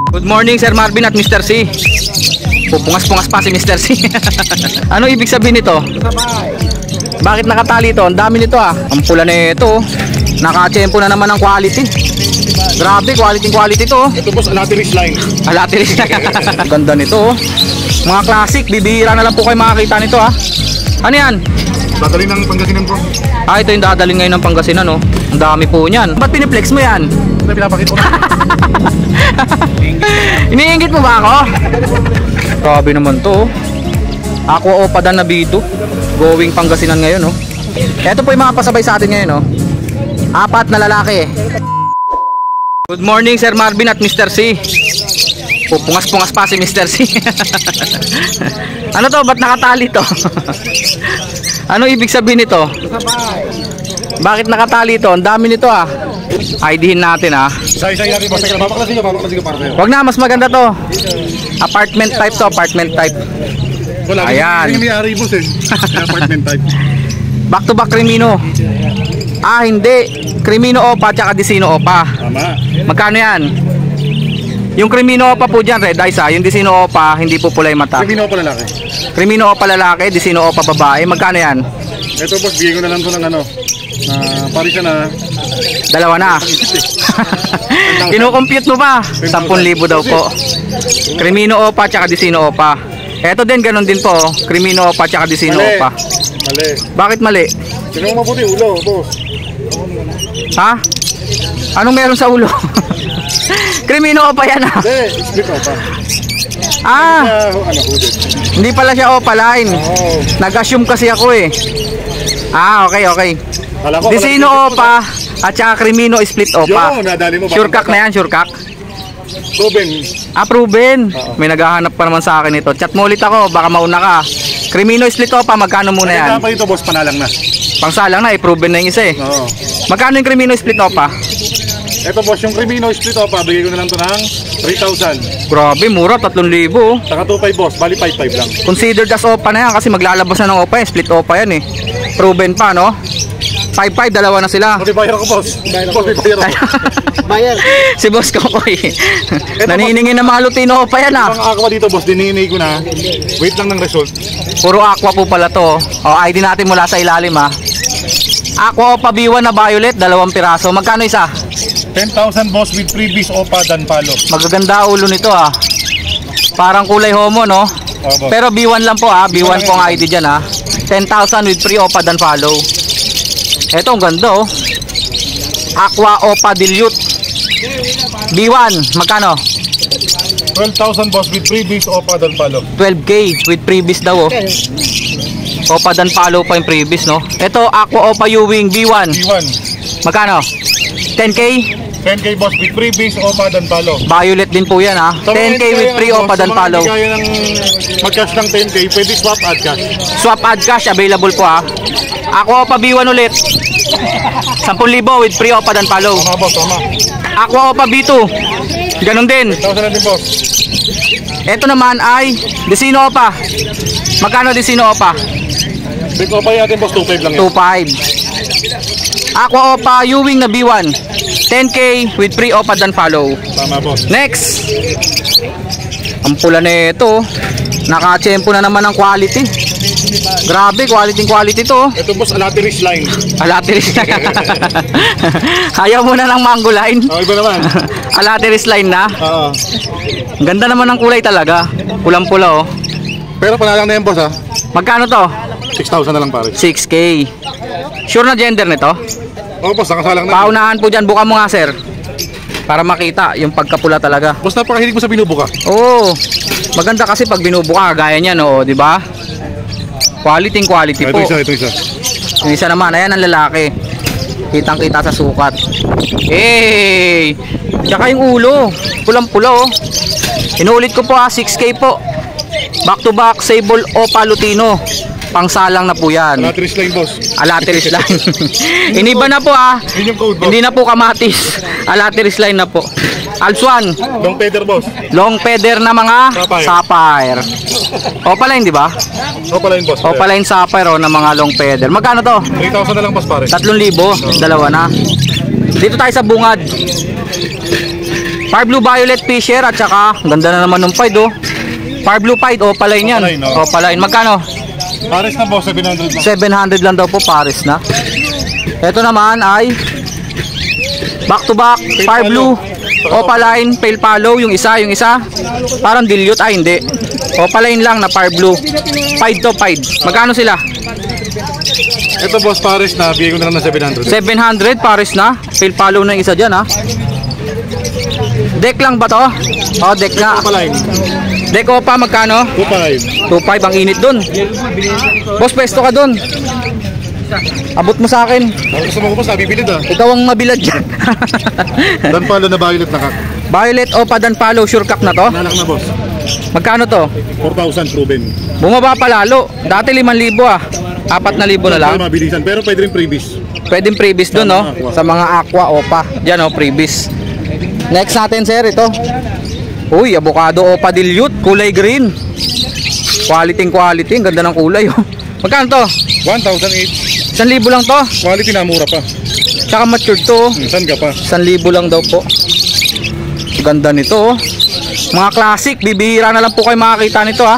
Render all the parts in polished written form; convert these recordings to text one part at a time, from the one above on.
Good morning Sir Marvin at Mr. C. Pupungas-pungas pa si Mr. C. Ano ibig sabihin nito? Bakit nakatali ito? Ang dami nito ah. Ang pula na ito. Naka-tempo na naman ang quality. Grabe, quality to. Ito boss, Alateris line. Alateris line. Ganda nito. Mga classic, bibihira na lang po kayo makakita nito ah. Ano yan? Dadalhin ng Pangasinan bro. Ah, ito yung dadalhin ngayon ng Pangasinan oh. Ang dami po niyan. Ba't piniplex mo yan? Ito pinapakita ko. Iniinggit mo ba ako? Grabe naman to. Aqua Opadan na B2. Going Pangasinan ngayon oh. Ito po yung mga pasabay sa atin ngayon oh. 4 na lalaki. Good morning Sir Marvin at Mr. C. Pupungas-pungas pa si Mr. C. Ano to? Ba't nakatali to? Ano ibig sabihin nito? Bakit nakatali ito? Ang dami nito ah. IDhin natin ah. Isa-isa natin boss. Babaklasin ko para sa'yo. Wag na, mas maganda to. Apartment type to, apartment type. Wala, ayan. Hindi may-ari boss eh. Apartment type. Back to back Crimino. Ah hindi, Crimino Opa tsaka Dicino Opa. Tama. Magkano yan? Yung Crimino Opa po dyan, red eyes ah. Yung Dicino Opa, hindi po pula yung mata. Crimino pa lalaki. Crimino Opa lalaki, Dicino Opa babae. Magkano yan? Ito boss, bigay ko na lang to ng ano. Pari siya na. Dalawa na. Kino-compute mo ba? 10,000 daw po. Crimino Opa tsaka Dicino Opa. Eto din, ganun din po. Crimino Opa tsaka Dicino Opa. Mali. Bakit mali? Sino mo mabuti ulo, boss? Ha? Anong meron sa ulo? Crimino Opa yan ah. Hindi, split Opa. Ah, Hooded. hindi pala siya Opa line. Oo. Nag-assume kasi ako eh. Ah, okay. Kala ko, Dicino Opa at saka Crimino split Opa. Yo, nadali mo ba? Sure cock na yan, sure cock. Proven. Ah, proven. May naghahanap pa naman sa akin ito. Chat mo ulit ako, baka mauna ka. Crimino split Opa, magkano muna yan? Kaya pa ito boss, panalang na. Pangsalang na, proven na yung isa eh. Oo. Magkano yung Crimino split Opa? Ito boss, yung Crimino split Opa, bigay ko na lang ito ng 3,000. Grabe, mura, 3,000. Saka 2,500 boss, bali 5,500 lang. Considered as Opa na yan kasi maglalabas na ng Opa yan. Split Opa yan eh. Proven pa no? 5,500, dalawa na sila. Okay, bayar ko boss. Boss, may bayar ako. Bayar. Si boss ko ko eh. Naniningin ng mga Lutino Opa yan ah. Ang aqua dito boss, dininay ko na. Wait lang ng result. Puro aqua po pala to. O, ID natin mula sa ilalim ah. Aqua Opa B1 na violet, 2 piraso. Magkano isa? 10,000 boss with freebies Opa dan palo. Magaganda ulo nito ah. Parang kulay homo no? Boss. Pero B1 lang po ah. B1 po ang ID dyan ah. 10,000 with free Opa dan follow. Eto ang ganda oh. Aqua Opa Dilute B1, magkano? 12,000 boss with freebies Opa dan palo. 12k with freebies daw oh. Opa dan follow pa yung freebies no. Eto Aqua Opa Ewing B1. B1. Magkano? 10k? 10k boss with freebies Opa dan palo. Violet din po yan ha. 10k with free Opa dan follow. Sa mga kaya ng mag-cash ng 10k, pwede swap add cash. Swap add cash available po ha. Aqua Opa B1 ulit. 10,000 with free Opa dan follow. Tama boss, tama. Aqua Opa B2. Ganon din. 10,000 na din boss. Ito naman ay Dicino Opa. Magkano Dicino Opa? Big Opa natin boss, 2,500 lang yan. 2,500. Aqua Opa Ewing na B1. 10k with free Opa dan follow. Tama boss. Next. Ang pula na ito. Naka-tempo na naman ang quality. Grabe, quality to. Ito boss, Alateris line. Alateris line. Ayaw mo na ng mango line. Oh, iba naman. Alateris line na. Oo. Ganda naman ng kulay talaga. Pulang-pula oh. Pero panalang na yan boss ha. Magkano to? 6,000 na lang pare. 6k. Sure na gender nito? Oh boss, nakasalang na. Paunahan po dyan, buka mo nga sir. Para makita yung pagkapula talaga. Boss, napakahilig mo sa binubuka. Oo. Maganda kasi pag binubuka, gaya niyan oh, di ba? Quality po. Ito isa. Yung isa naman, ayan ang lalaki. Kitang-kita sa sukat. Hey! Tsaka yung ulo, pulang-pula oh. Inuulit ko po ha, 6k po. Back to back, Sable Opa Lutino. Pangsalang na po yan. Alateris line boss. Alateris line. Iniba na po ah. Yun yung code boss. Hindi na po kamatis. Alateris line na po. Alswan. Long feather boss. Long feather na mga sapphire. Opaline di ba? Opaline boss. Opaline sapphire na mga long feather. Magkano to? 3,000 na lang boss pare. 3,000. Dalawa na. Dito tayo sa bungad. Far Blue Violet Fisher at saka ganda na naman ng Pied oh. Far Blue Pied Opaline yan. Opaline, oh. Opaline. Magkano? Pares na boss, 700 lang. 700 lang daw po, pares na. Ito naman ay back to back Far Blue Opaline Pale Follow. Yung isa parang dilute. Ay hindi, Opaline lang na Far Blue. Pied to Pied. Magkano sila? Ito boss, pares na, bigay ko na lang ng 700. 700 pares na. Pale Follow na yung isa dyan ha. Deck lang ba to? Oh, deck nga. Opaline, Deck Opa, magkano? 2.5. 2.5, ang init dun. Boss, pwesto ka dun. Abot mo sa akin. Ang gusto mo ko boss, nabibilid ah. Ikaw ang mabilad dyan. Dan palo na violet na kak. Violet Opa Dan Palo, sure cock na to. Nanak na boss. Magkano to? 4,000 proven. Bumaba pa lalo. Dati 5,000 ah. 4,000 na lang. Ay, mabilisan, pero pwede rin previous. Pwedeng freebies dun, no? Sa mga aqua Opa. Diyan, oh, freebies. Next natin, sir, ito. Uy, avocado Opa dilute, kulay green. Quality. Ang ganda ng kulay, oh. Magkano to? 1,008. 1,000 lang to. Quality na, mura pa. Tsaka matured to, oh. Saan ka pa? 1,000 lang daw po. Ganda nito, oh. Mga classic, bibihira na lang po kayo makakita nito, ha.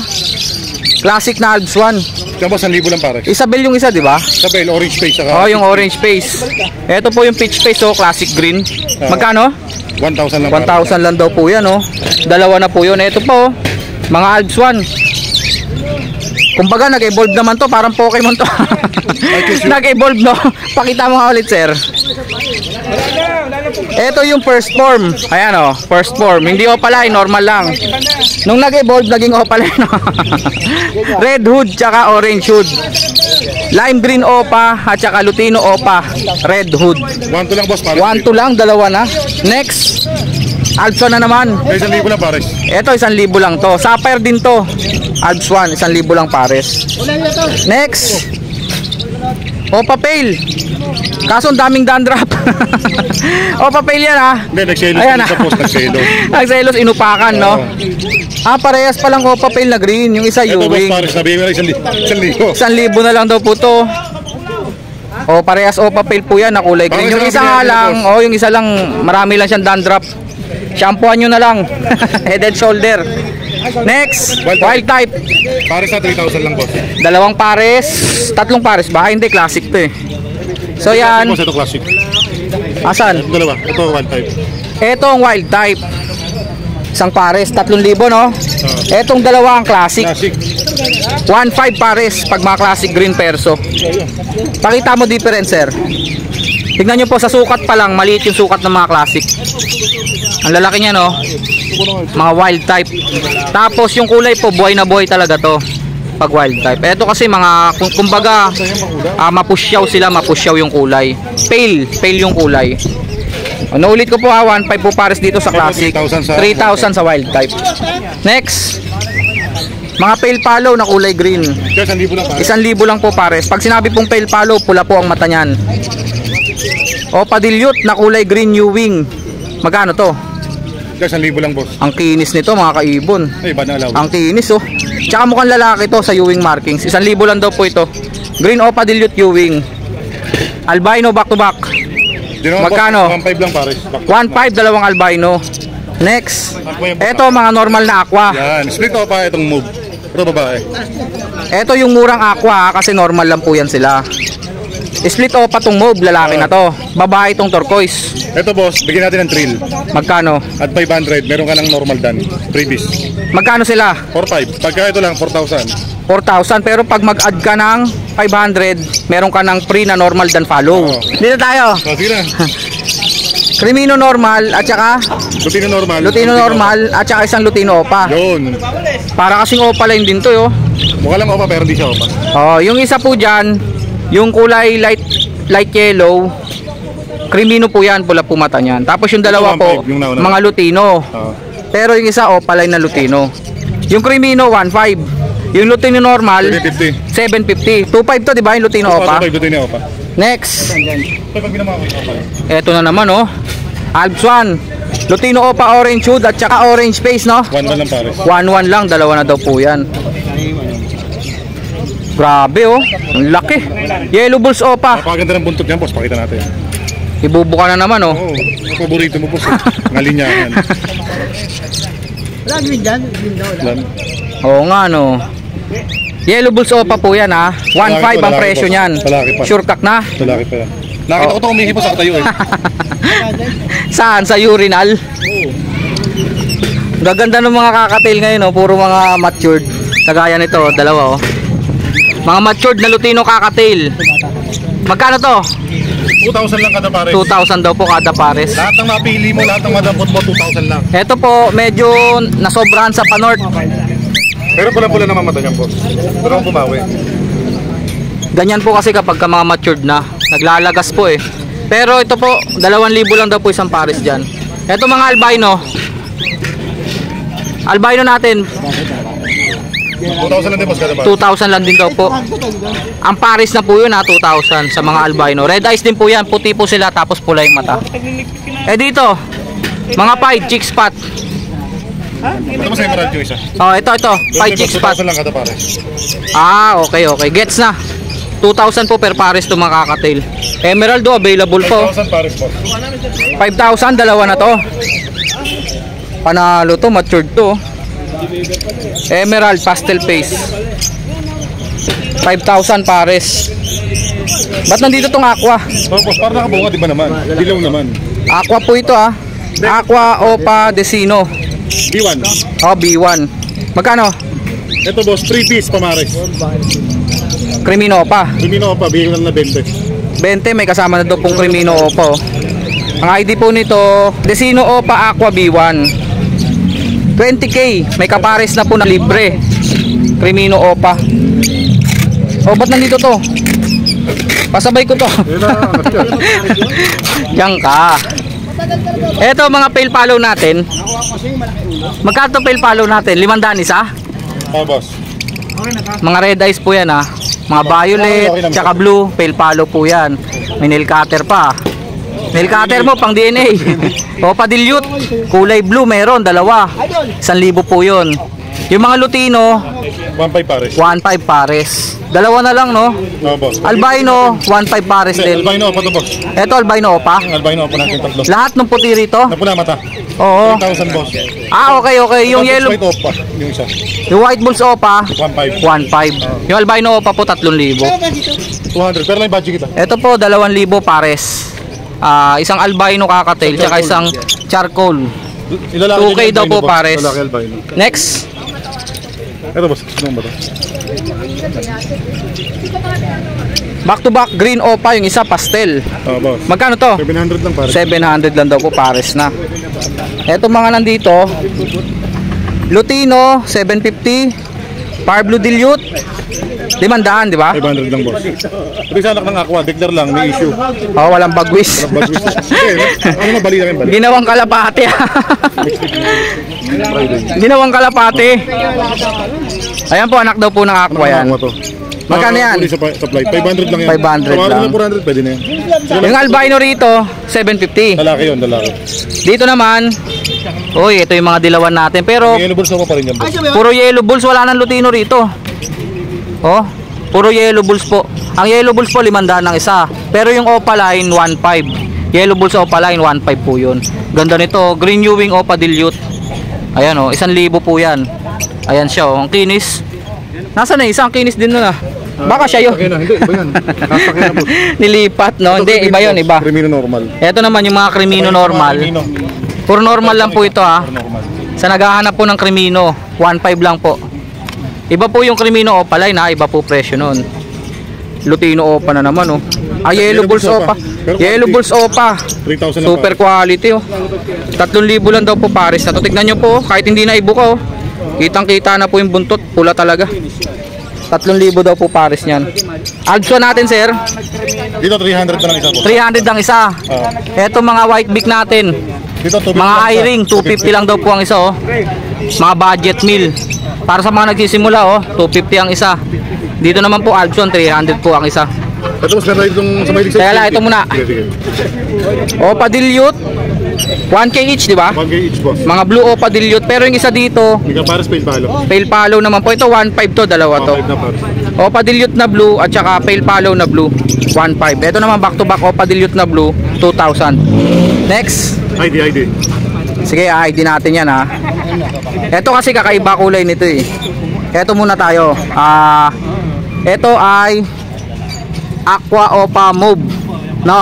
Classic na Alps 1. Yan boss, 1,000 lang pares. Isabel yung isa, di ba? Isabel, orange face saka. Oh, yung orange face. Ito po yung peach face, oh, classic green. Magkano? 1,000 lang pares. 1,000 lang daw po yan, oh. Dalawa na po yun. Ito po, oh, mga Alps 1. Kumbaga, nag-evolve naman to. Parang Pokemon to. Nag-evolve, no? Pakita mo nga ulit, sir. Ito yung first form. Ayan, oh, first form. Hindi Opaline, normal lang. Nung nag-evolve, naging Opaline. Red hood, tsaka orange hood. Lime green Opa, at tsaka Lutino Opa. Red hood. 1,2 lang boss, pares. 1, 2 lang, dalawa na. Next, Alps 1 na naman. Ay, 1,000 lang pares. Ito, 1,000 lang to. Sapphire din to. Alps 1, 1,000 lang pares. Next, Opa Pale. Kaso ang daming dandruff. Opa Pale yan, ha. Hindi, nagselos Ayan, sa post, nagselos. Nagselos, inupakan, no? Ah, parehas palang Opa Pale na green. Yung isa Ito boss, Ewing. pares, sabihin mo na 1,000. 1,000 na lang daw po to. O, parehas Opa Pale po yan na kulay green. Bakit Yung sabi isa niya, nga lang, boss? yung isa lang, marami lang siyang dandruff. Shampooan nyo na lang. Head and shoulder. Next, wild type. Pares na 3,000 lang boss. Dalawang pares, tatlong pares ba? Hindi, classic to eh. So yan, Boss, ito classic. asan? Ito dalawa, ito 1,500. Ito ang wild type. Isang pares, 3,000, no? Etong dalawa ang classic. Classic. 1,500 pares pag mga classic green perso. Pakita mo difference, sir. Tignan nyo po, sa sukat pa lang, maliit yung sukat ng mga classic. Ang lalaki niya, no? Mga wild type. Tapos yung kulay po, buhay na buhay talaga to pag wild type. Ito kasi mga, kumbaga, mapusyaw sila, mapusyaw yung kulay. Pale yung kulay. Ano, ulit ko po, 1,500 po pares dito sa classic. 3,000 sa wild type. Next, mga pale follow na kulay green. Kaya 1,000 lang pares. 1,000 lang po pares. Pag sinabi pong pale follow, pula po ang mata niyan. Opa dilute na kulay green Ewing. Magkano to? Kaya 1,000 lang boss. Ang kinis nito, mga kaibon. Ay, ba na alaw? Ang kinis, oh. Tsaka mukhang lalaki to sa Ewing markings. 1,000 lang daw po ito. Green Opa dilute Ewing. Albino back to back. Magkano? 1,500 lang pares. 1,500, dalawang albino. Next, eto mga normal na aqua. Yan, split o pa itong move. Ito babae. Eto yung murang aqua, kasi normal lang po yan sila. Split o patong move, lalaki na to. Babae itong turquoise. Ito boss, bigyan natin ng thrill. Magkano? At 500, meron ka ng normal dan. Previous. Magkano sila? 4,500. Pagka ito lang, 4,000. 4,000, pero pag mag-add ka ng 500, meron ka ng free na normal dan follow. Dito tayo. So, sige na. Crimino normal at saka Lutino normal. Lutino normal at saka isang Lutino Opa. Yun. Para kasing Opa line din to, yo. Mukha lang opa, pero di siya opa. Oh, yung isa po diyan, yung kulay light yellow, Crimino po yan, pula po mata niyan. Tapos yung dalawa po, 1,500, yung nauna. mga Lutino. Oo. Pero yung isa Opa line na Lutino. Yung Crimino 1,500. Yung Lutino normal 750. 750. 2,500 to, di ba, yung Lutino Opa? 2,500 Lutino opa. Next. Pag binama ko opa. Eto na naman, oh. Alps 1. Lutino Opa orange hood at saka orange face, no? 1,100 lang pares. 1,100 lang, dalawa na daw po yan. Grabe, oh. Ang laki. Yellow Bulls Opa. Napakaganda ng buntot niyan boss, pakita natin. Ibubuka na naman oh. Oo, paborito mo boss. Ngalinyahan. Wala green dyan. Green daw. Lan. Oo nga no. Yellow Bulls Opa po yan ha. 1.5 ang presyo niyan. Lalaki pa. Sure cock na. Lalaki pa yan. Nakita ko ito umihipos ako tayo eh. Saan? Sa urinal? Gaganda ng mga kakatail ngayon oh. Puro mga matured. Kagaya nito, dalawa oh. Mga matured na Lutino kakatail. Magkano to? 2,000 lang kada pares. 2,000 daw po kada pares. Lahat ng napili mo, lahat ng madampot mo, 2,000 lang. Ito po, medyo nasobrahan sa panort. Pero pula-pula naman mata niyan boss. Pero ang bumawi. Ganyan po kasi kapag ka mga matured na, naglalagas po eh. Pero ito po, 2,000 lang daw po isang pares dyan. Ito mga albino. Albino natin, 2,000 lang din boss kada pares. 2,000 lang din daw po. Ang pares na po yun ha, 2,000 sa mga albino. Red eyes din po yan, puti po sila tapos pula yung mata. Eh dito, mga pied, chick spot. Ito mo sa emerald yung isa. Oh, ito, pied chick spot. 2,000 lang kada pares. Ah, okay. Gets na. 2,000 po per pares to mga kakatail. Emerald do, available po. 5,000 pares boss. 5,000, dalawa na to. Panalo to, matured to. Emerald pastel face. 5,000 pares. Ba't nandito tong aqua? So boss, parang nakabunga di ba naman? Dilaw naman. Aqua po ito ah. Aqua Opa Decino. B1. Oh, B1. Magkano? Ito boss, 3 piece pamares. Crimino Opa. Lumino pa, bigyan lang na 20. 20, may kasama na daw pong Crimino Opa. Oh. Ang ID po nito, Decino Opa Aqua B1. 20k, may kapares na po na libre. Crimino Opa. Oh, ba't nandito to? Pasabay ko to. Diyan ka. Eto mga pale follow natin. Magkano pale follow natin? 500 isa? Ah boss. Mga red eyes po yan ha. Mga violet, tsaka blue, pale follow po yan. May nail cutter pa. Nail cutter mo pang DNA. Opa dilute, kulay blue meron, dalawa. 1,000 po yun. Yung mga Lutino, 1.5 pares. 1.5 pares. Dalawa na lang no. No boss. Albino, 1.5 pares din. Albino pa to boss. Eto albino Opa. Albino pa natin tatlo. Lahat ng puti rito. Napula mata. Oo. 10,000 boss. Ah, okay. Yung yellow, White off pa, yung isa. yung white bulls Opa, 1.5. 1.5. Yung albino Opa po 3,000. 200. Pero lang yung budget kita. Ito po 2,000 pares. Isang albino kakatail tsaka isang charcoal. 2K daw po pares. Lalaki albino. Next, Ito boss, ano ba to? back to back green Opa, yung isa pastel. Boss. Magkano to? 700 lang pares. 700 lang daw po pares na. Ito mga nandito, Lutino 750, Par Blue Dilute 500, di ba? 500 lang boss. Pero sa anak ng aqua, declare lang, may issue. Oh, walang bagwis. Bagwis. Ano na bali na kayo bali? Ginawang kalapate. Ginawang kalapate. Ayan po, anak daw po ng aqua yan. Magkano yan? Sa flight, 500 lang yan. 500 lang. 400 pwede na yan. Yung albino rito, 750. Lalaki yun, lalaki. Dito naman, uy, ito yung mga dilawan natin. Pero, May yellow bulls pa rin yan boss. puro yellow bulls, wala nang Lutino rito. Oh, puro yellow bulls po. Ang yellow bulls po, 500 ng isa. Pero yung Opa line, 1.5. Yellow bulls Opa line, 1.5 po yun. Ganda nito, green Ewing Opa Dilute. Ayan oh, 1,000 po yan. Ayan siya oh, ang kinis. Nasaan na isang kinis din nun ah. Baka siya yun. Okay na, hindi, iba yan. Nasakyan na boss. Nilipat no, hindi, iba yun, iba. Crimino normal. Ito naman yung mga Crimino normal. Crimino. Puro normal lang po ito ha. Normal. Sa naghahanap po ng Crimino, 1.5 lang po. Iba po yung Crimino Opa line ha, iba po presyo nun. Lutino Opa na naman oh. Yellow Bulls Opa. Yellow Bulls Opa. 3,000 lang Super quality oh. 3,000 lang daw po pares na to. Tignan nyo po, kahit hindi na ibuka oh. Kitang kita na po yung buntot, pula talaga. 3,000 daw po pares niyan. Alpso natin sir, Dito 300 na lang isa boss. 300 ang isa. Eto mga white beak natin, Dito 250 mga lang isa. eye-ring, 250 lang daw po ang isa oh. Mga budget meal. Para sa mga nagsisimula oh, 250 ang isa. Dito naman po Alpson, 300 po ang isa. Ito mas ganda itong sa mahilig sa Kaya lang, ito muna. Sige, sige. Opa Dilute, 1K each di ba? 1K each boss. Mga blue Opa Dilute, pero yung isa dito, Hindi ka pares pail palo. pale follow naman po. Ito 1.5 to, dalawa to. 5 na pares. Opa dilute na blue at saka pale follow na blue 1.5. Ito naman back to back Opa dilute na blue 2,000. Next. ID. Sige, ID natin yan ha. Ito kasi kakaiba kulay nito eh. Ito muna tayo. Ito ay Aqua Opa Mauve, no?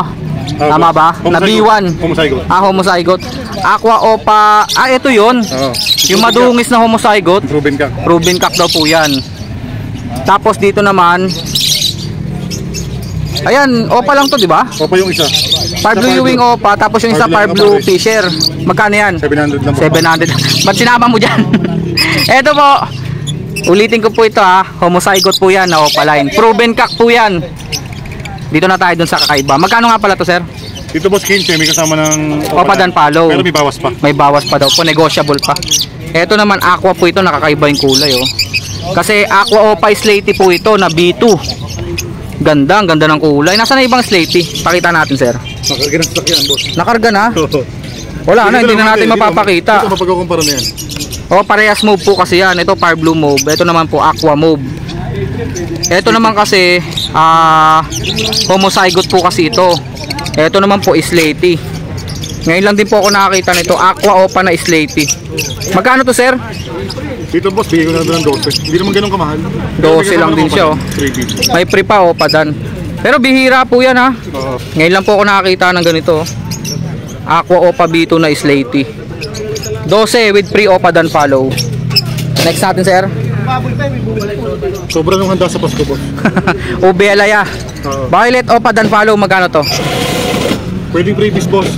Tama ba? Na B1. Homozygote. Homozygote. Aqua Opa. Ito yun. Yung madungis na homozygote. Proven ka. Proven cock daw po yan. Tapos dito naman, ayan, Opa lang to, di ba? Opa yung isa. Par blue Ewing Opa, tapos yung isa par blue Fisher. Magkano yan? 700 lang po. 700. Ba't sinama mo dyan? Eto po. Ulitin ko po ito ha. Homozygote po yan na Opa line. Proven cock po yan. Dito na tayo dun sa kakaiba. Magkano nga pala to, sir? Dito boss 15, may kasama ng Opa dan follow. Pero may bawas pa. May bawas pa daw po. Negotiable pa. Eto naman Aqua po ito. Nakakaiba yung kulay oh. Kasi Aqua Opa Slaty po ito na B2. Ganda, ang ganda ng kulay. Nasaan na ibang Slaty? Pakita natin, sir. Nakarga ng sakyan, boss. Nakarga na? Wala na, hindi na natin mapapakita. Ito mapagkukumpara na yan. Oh, parehas mauve po kasi yan. Ito par blue mauve. Ito naman po Aqua mauve. Ito naman kasi homozygote po kasi ito. Ito naman po Slaty. Ngayon lang din po ako nakakita nito. Aqua Opa na Slaty. Magkano to, sir? Dito boss, bigay ko na ng 12. Hindi naman ganun kamahal. 12 lang din siya oh. May free pa Opa dan. Pero bihira po yan ha. Ngayon lang po ako nakakita ng ganito. Aqua Opa B2 na Slaty. 12 with free Opa dan follow. Next natin, sir. Sobrang handa sa Pasko, boss. Ube Alaya. Violet Opa dan follow, magkano to? Pwedeng previous, boss.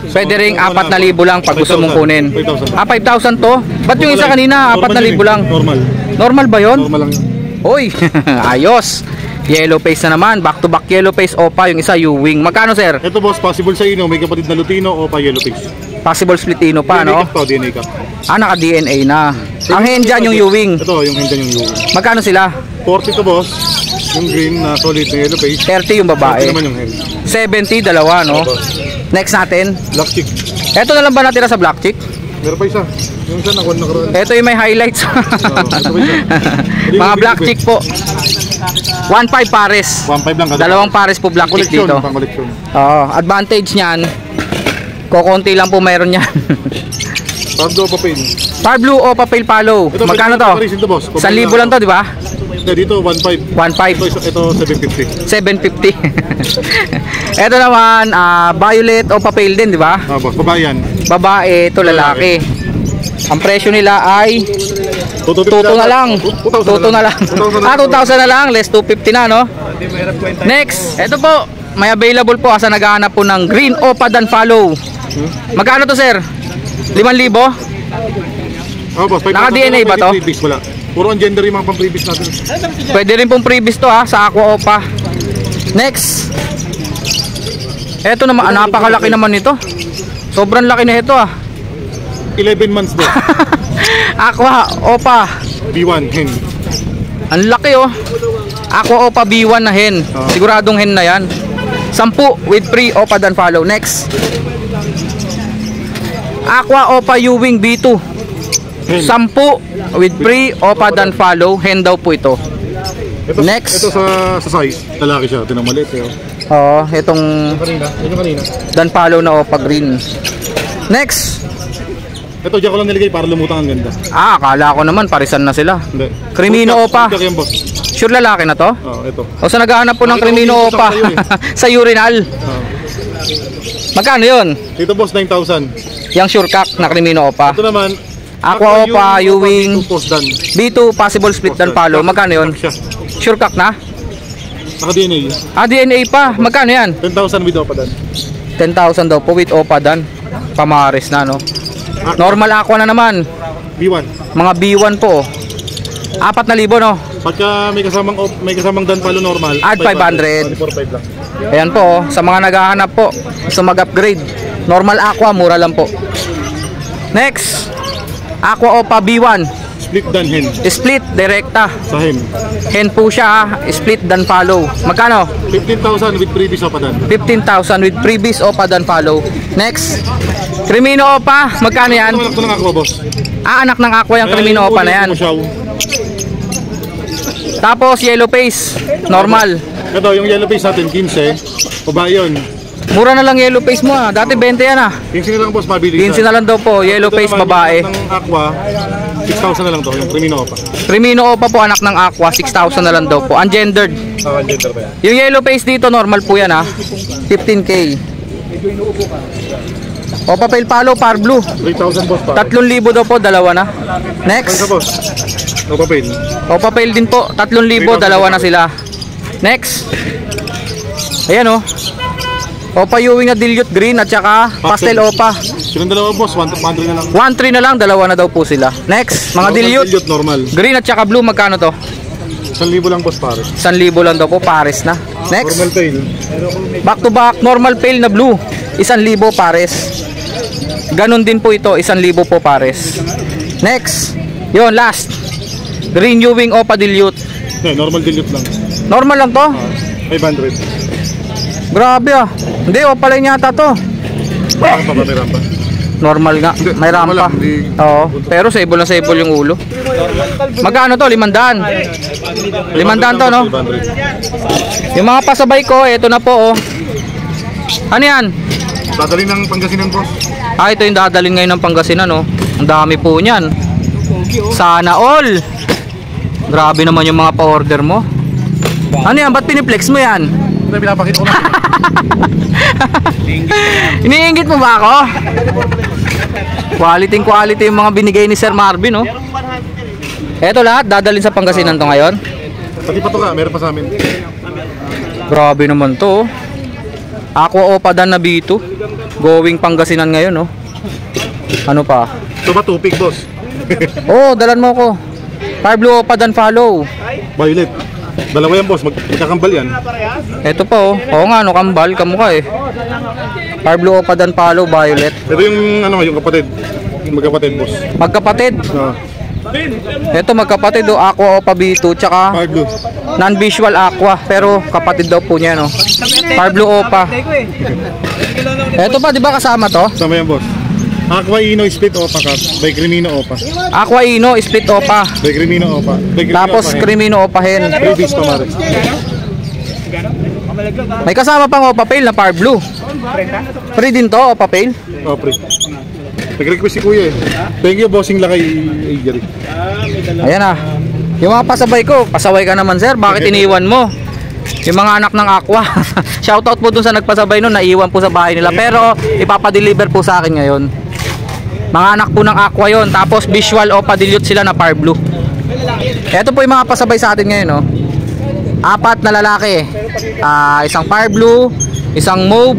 Pwede ring 4,000 lang pag gusto mong kunin. 5,000 to? Ba't yung isa kanina 4,000 lang? Normal. Normal ba yun? Normal lang. Uy, ayos. Yellow face na naman, back to back yellow face Opa, yung isa Ewing. Magkano, sir? Ito boss, possible sa inyo, may kapatid na Lutino o pa yellow face. Possible splitino pa, no? DNA cup. Naka-DNA na. Ang hen dyan yung Ewing. Ito, yung hen dyan yung Ewing. Magkano sila? 40 to boss. Yung green na solid na yellow face. 30 yung 40 babae. naman yung hen. 70, dalawa, no? Next natin. Black chick. Ito na lang ba natira sa black chick? Meron pa isa. Yung isa nakuha na karoon. Ito yung may highlights. Mga black chick po. 1.5 pares. 1.5 lang kada. Dalawang pares po black chick dito. Pang collection. Advantage niyan, kokonti lang po meron yan. Pablo Papel. Par blue o papel palo. Magkano to? 1,000 lang to, di ba? Dito 1.5. 1.5. Ito 750. 750. Ito naman violet o papel din, di ba? Boss, babae yan. Babae, ito lalaki. Ang presyo nila ay tuto na lang. 2,000 na lang. 2,000 na lang, less 250 na, no? Next, ito po, may available po asa naghahanap po ng green Opa dan follow. Magkano to, sir? 5,000? Boss, Naka-DNA ba to? Wala. Puro ang gender yung mga pang-previous natin. Pwede rin pong previous to sa Aqua Opa. Next. Ito naman, napakalaki naman nito. Sobrang laki na ito 11 months daw. Aqua Opa B1 hen. Ang laki Aqua Opa B1 na hen. Siguradong hen na yan. 10 with free Opa dan follow. Next. Aqua Opa Ewing B2. 10 with free Opa dan follow. Hen daw po ito. Next. Ito sa size. Lalaki siya. Ito na maliit. Itong kanina. dan follow na Opa green. Next. Ito diyan ko lang nilagay para lumutang ang ganda. Akala ko naman parisan na sila. Hindi. Crimino Opa. Yan, boss. Sure lalaki na to? Ito. O sa naghahanap po ng Crimino Opa sa urinal. Magkano yun? Dito boss 9,000. Yung sure cock na Crimino Opa. Ito naman Aqua Opa Ewing B2 possible split dan follow. Magkano yun? Sure cock na? Naka-DNA. DNA pa. Magkano yan? 10,000 with Opa dan. 10,000 daw po with Opa dan. Pamaris na, no? Normal Aqua na naman. B1. Mga B1 po. 4,000, no? Pagka may kasamang dan palo normal, Add 500. 4,500 lang. Ayan po, sa mga naghahanap po, gusto mag-upgrade. Normal Aqua, mura lang po. Next, Aqua Opa B1. Split dan hen. Split, direkta. Sa hen. Hen po siya, split dan follow. Magkano? 15,000 with previous Opa dan. 15,000 with previous Opa dan follow. Next, Crimino Opa. Magkano yan? Ito ng Aqua, boss. Anak ng Aqua yung Crimino Opa na yan. Tapos yellow face, normal. Ito, yung yellow face natin, 15. Babae yun. Mura na lang yellow face mo ah. Dati 20 yan ah. 15 na lang boss, mabilis. 15 na lang daw po, yellow face babae. Ng Aqua, 6,000 na lang to, yung Crimino Opa. Crimino Opa po, anak ng Aqua, 6,000 na lang daw po. Ungendered. Gender pa yan. Yung yellow face dito, normal po yan ah. 15K. Opa Pale Palo, Par Blue. 3,000 boss pa. 3,000 daw po, dalawa na. Ano Next. boss? Opa Pale. Opa Pale din po, 3,000, dalawa na sila. Next. Ayan oh. Opa Ewing na dilute green at saka pastel Opa. Silang dalawa boss, 1,3 na lang. 1,3 na lang, dalawa na daw po sila. Next, mga dilute. Normal. Green at saka blue, magkano to? 1,000 lang boss pare. 1,000 lang daw po, pares na. Next, Normal Pale. back to back, normal pale na blue. 1,000 pares. Ganon din po ito, 1,000 po pares. Next, yon last. Green Ewing Opa dilute. Normal dilute lang. Normal lang to. 500. Grabe ah. Hindi, Opa line yata to. Rampa ba, may rampa? Normal nga, may rampa. Normal lang, hindi- Oo, pero sable na sable yung ulo. Magkano to? 500. 500 to, no? 500. Yung mga pasabay ko, eto na po, oh. Ano yan? Dadali ng Pangasinan boss. Ah, ito yung dadalhin ngayon ng Pangasinan, oh. Ang dami po niyan. Sana all. Grabe naman yung mga pa-order mo. Ano yan? Ba't piniplex mo yan? Ito pinapakita ko na. Iniinggit mo ba ako? Quality yung mga binigay ni Sir Marvin, oh. Eto lahat, dadalhin sa Pangasinan to ngayon. Pati pa to ka, meron pa sa amin. Grabe naman to, oh. Aqua Opa Dan na B2. Going Pangasinan ngayon, oh. Ano pa? Ito ba tupig boss? Oh, dalan mo ko. Par Blue Opa Dan follow. Violet. Dalawa yan boss, magkakambal yan. Eto pa, oh. Oo nga, no, kambal, kamukha eh. Par Blue Opa Dan follow, Violet. Ito yung ano, yung kapatid. Yung magkapatid boss. Magkapatid. Eto magkapatid, oh. Aqua Opa B2 tsaka Par Blue. non-visual Aqua, pero kapatid daw po niya, no. Par Blue Opa. Eto pa, di ba kasama to? Sama yan boss. Aqua Ino Split Opa Cup by Crimino Opa. Aqua Ino, Split Opa. By Crimino Opa. By Crimino Tapos Opa, hen. Crimino Opa hen. Freebies pa mare. May kasama pang Opa Pale na Par Blue. Free din to, Opa Pale. Oh, pre. Nag-request si kuya eh. Thank you bossing lakay Jerry. Ayan ah. Yung mga pasabay ko, pasaway ka naman sir. Bakit iniwan mo? Yung mga anak ng Aqua. Shoutout po dun sa nagpasabay nun, naiwan po sa bahay nila. Pero ipapadeliver po sa akin ngayon. Mga anak po ng Aqua yon. Tapos visual Opa dilute sila na Par Blue. Ito po yung mga pasabay sa atin ngayon, no? 4 na lalaki. Isang Par Blue, isang mauve,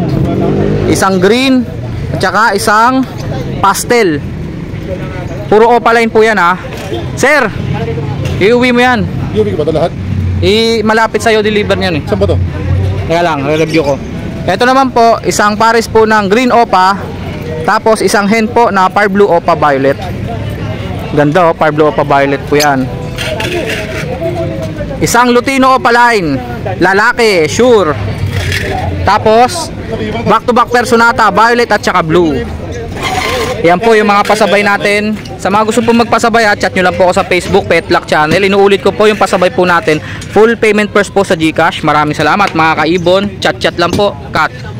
isang green, at saka isang pastel. Puro Opa line po yan, ha. Sir, iuwi mo yan. Yubi ka ba ito lahat? Malapit sa'yo deliver niyan eh. Saan ba to? Kaya lang, re-review ko. Ito naman po, isang pares po ng green Opa. Tapos isang hen po na Par Blue Opa Violet. Ganda oh, Par Blue Opa Violet po yan. Isang Lutino Opa line, lalaki, sure. Tapos back to back Personata, Violet at saka Blue. Yan po yung mga pasabay natin. Sa mga gusto po magpasabay, chat nyo lang po ako sa Facebook Petlock Channel. Inuulit ko po yung pasabay po natin. Full payment first po sa GCash. Maraming salamat mga kaibon. Chat lang po. Cut.